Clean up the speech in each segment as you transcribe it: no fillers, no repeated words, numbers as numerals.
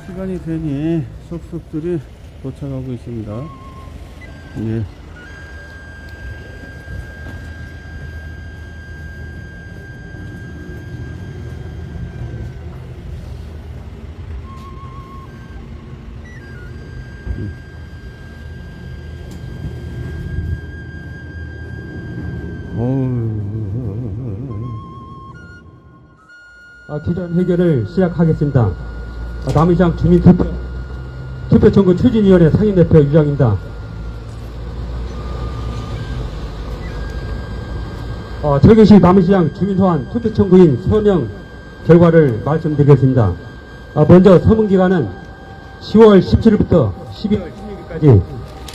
시간이 되니 쏙쏙들이 도착하고 있습니다. 예. 기존 회결을 시작하겠습니다. 남의시장 주민투표 청구 추진위원회 상임대표 유장입니다. 저기시 남의시장 주민소환 투표 청구인 서명 결과를 말씀드리겠습니다. 먼저 서문기간은 10월 17일부터 12월 16일까지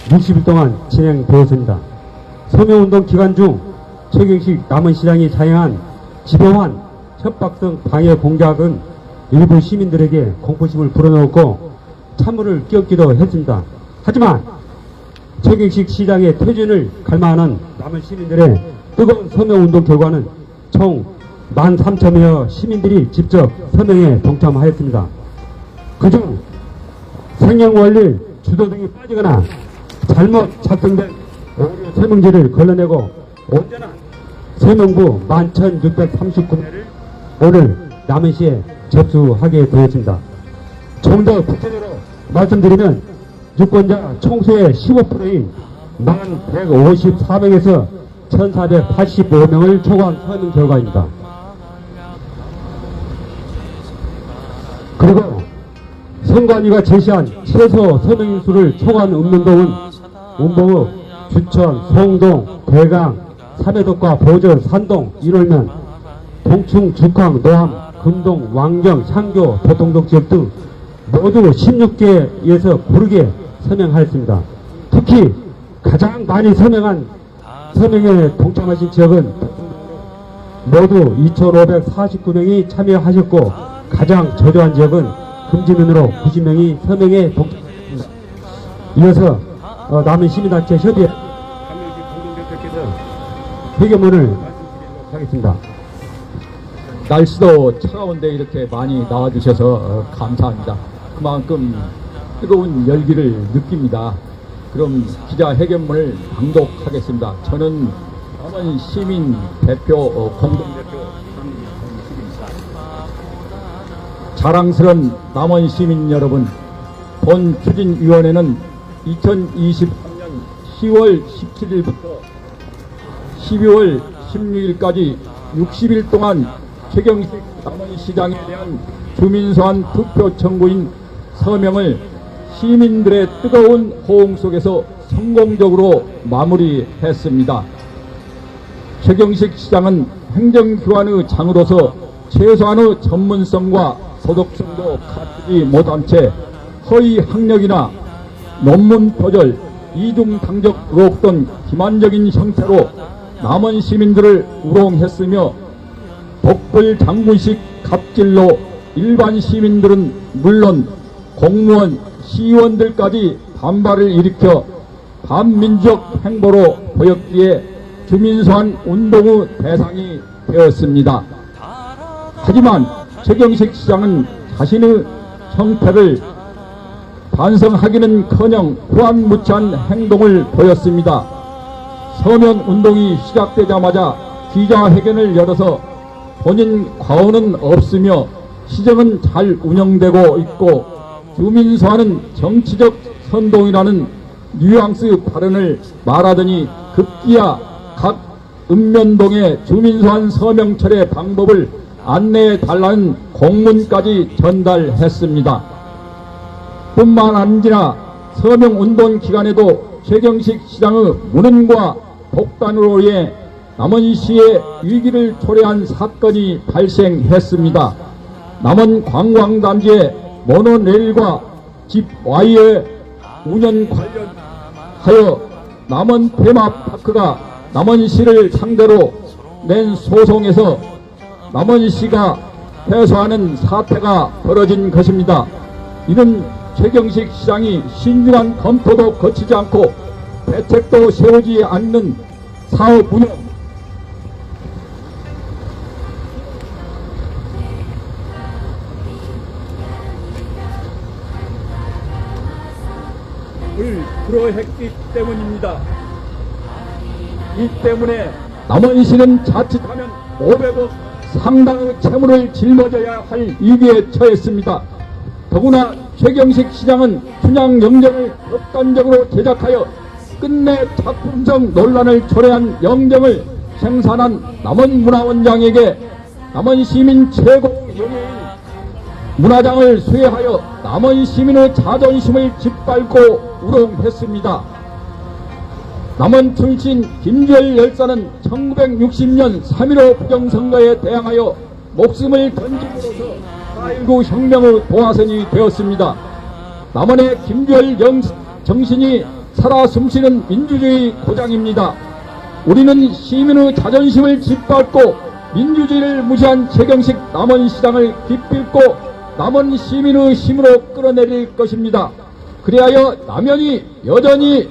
60일 동안 진행되었습니다. 서명운동 기간 중 최경식 남원시장이 자행한 집요한 협박성 방해 공작은 일부 시민들에게 공포심을 불어넣었고 찬물을 끼얹기도 했습니다. 하지만 최경식 시장의 퇴진을 갈망하는 남은 시민들의 뜨거운 서명운동 결과는 총 13,000여 시민들이 직접 서명에 동참하였습니다. 그중 생년월일, 주소 등이 빠지거나 잘못 작성된 오류 서명지를 걸러내고 온전한 서명부 11,639매를 오늘 남원시에 접수하게 되었습니다. 좀 더 구체적으로 말씀드리면 유권자 총수의 15%인 1154명에서 1485명을 초과한 서명 결과입니다. 그리고 선관위가 제시한 최소 서명인수를 초과한 읍면동은 운봉읍, 주천, 송동, 대강, 삼해덕과 보전, 산동, 일월면, 동충, 죽항, 노암, 금동, 왕경, 향교, 도통동 지역 등 모두 16개에서 고르게 서명하였습니다. 특히 가장 많이 서명에 동참하신 지역은 모두 2,549명이 참여하셨고 가장 저조한 지역은 금지면으로 90명이 서명에 동참하셨습니다. 이어서 남은 시민단체 협의회 강명식 공동대표께서 회견문을 말씀드리도록 하겠습니다. 날씨도 차가운데 이렇게 많이 나와주셔서 감사합니다. 그만큼 뜨거운 열기를 느낍니다. 그럼 기자회견문을 방독하겠습니다. 저는 남원 시민 대표 공동대표 강민식입니다. 자랑스러운 남원 시민 여러분, 본 추진위원회는 2023년 10월 17일부터 12월 16일까지 60일 동안 최경식 남원시장에 대한 주민소환 투표 청구인 서명을 시민들의 뜨거운 호응 속에서 성공적으로 마무리했습니다. 최경식 시장은 행정기관의 장으로서 최소한의 전문성과 소득성도 갖추지 못한 채 허위 학력이나 논문 표절, 이중 당적 의혹 등 기만적인 형태로 남원 시민들을 우롱했으며 독불 장군식 갑질로 일반 시민들은 물론 공무원, 시의원들까지 반발을 일으켜 반민족 행보로 보였기에 주민소환 운동의 대상이 되었습니다. 하지만 최경식 시장은 자신의 형태를 반성하기는커녕 후안무치한 행동을 보였습니다. 서명 운동이 시작되자마자 기자회견을 열어서 본인 과오는 없으며 시정은 잘 운영되고 있고 주민소환은 정치적 선동이라는 뉘앙스 발언을 말하더니 급기야 각 읍면동의 주민소환 서명 철회 방법을 안내해달라는 공문까지 전달했습니다. 뿐만 아니라 서명운동 기간에도 최경식 시장의 무능과 독단으로 인해 남원시의 위기를 초래한 사건이 발생했습니다. 남원 관광단지의 모노레일과 집 와이어 운영 관련하여 남원 테마파크가 남원시를 상대로 낸 소송에서 남원시가 패소하는 사태가 벌어진 것입니다. 이는 최경식 시장이 신중한 검토도 거치지 않고 대책도 세우지 않는 사업 운영, 그러했기 때문입니다. 이 때문에 남원시는 자칫하면 500억 상당의 채무를 짊어져야 할 위기에 처했습니다. 더구나 최경식 시장은 춘향 영정을 극단적으로 제작하여 끝내 작품성 논란을 초래한 영정을 생산한 남원문화원장에게 남원시민 최고 영예인 문화장을 수여하여 남원시민의 자존심을 짓밟고 우롱했습니다. 남원 출신 김주열 열사는 1960년 3.15 부정선거에 대항하여 목숨을 던짐으로써 4.19 혁명의 도화선이 되었습니다. 남원의 김주열 정신이 살아 숨쉬는 민주주의 고장입니다. 우리는 시민의 자존심을 짓밟고 민주주의를 무시한 최경식 남원시장을 기필코 남원 시민의 힘으로 끌어내릴 것입니다. 그리하여 남원이 여전히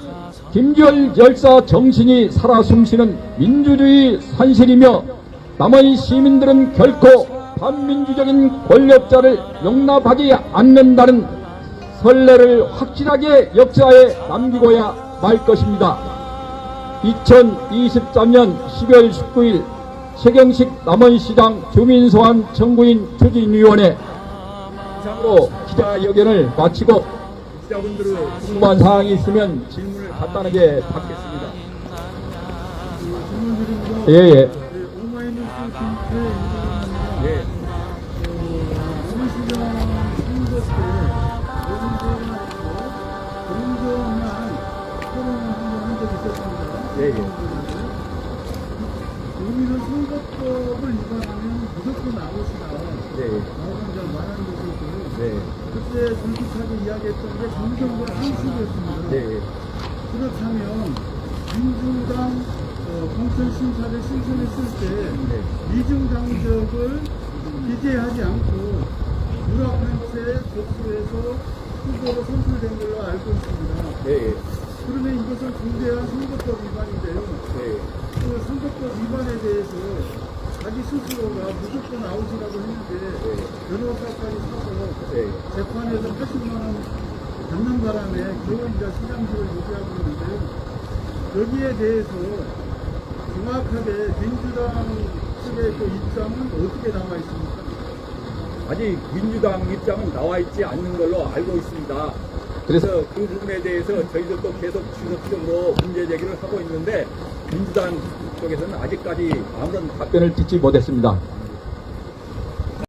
김주열 열사 정신이 살아 숨쉬는 민주주의 산실이며 남원 시민들은 결코 반민주적인 권력자를 용납하지 않는다는 선례를 확실하게 역사에 남기고야 말 것입니다. 2023년 12월 19일 최경식 남원시장 주민소환 청구인 추진위원회 이상으로 기자회견을 마치고 기자분들의 궁금한 사항이 있으면 질문을 간단하게 받겠습니다. 예예. 예. 예. 여기서 선거법을 위반하면 무조건 나오시다. 네. 나오는 말하는 것이고, 네. 그때 솔직하게 이야기했던 게 정정과 상식이었습니다. 네. 그렇다면 민주당 공천 심사를 신청했을 때 이중당적을 기재하지 않고 유락한채 접수해서 후보로 선출된 걸로 알고 있습니다. 네. 그러면 이것은 중대한 선거법 위반인데요. 네. 그 선거법 위반에 대해서 자기 스스로가 무조건 아웃이라고 했는데 변호사까지 사서 네. 재판에서 80만원 받는 바람에 겨우이자 시장비를 요구하고 있는데요. 여기에 대해서 정확하게 민주당 측의 그 입장은 어떻게 나와 있습니까? 아직 민주당 입장은 나와 있지 않는 걸로 알고 있습니다. 그래서 그 부분에 대해서 저희들도 계속 지속적으로 문제 제기를 하고 있는데 민주당 쪽에서는 아직까지 아무런 답변을 듣지 못했습니다.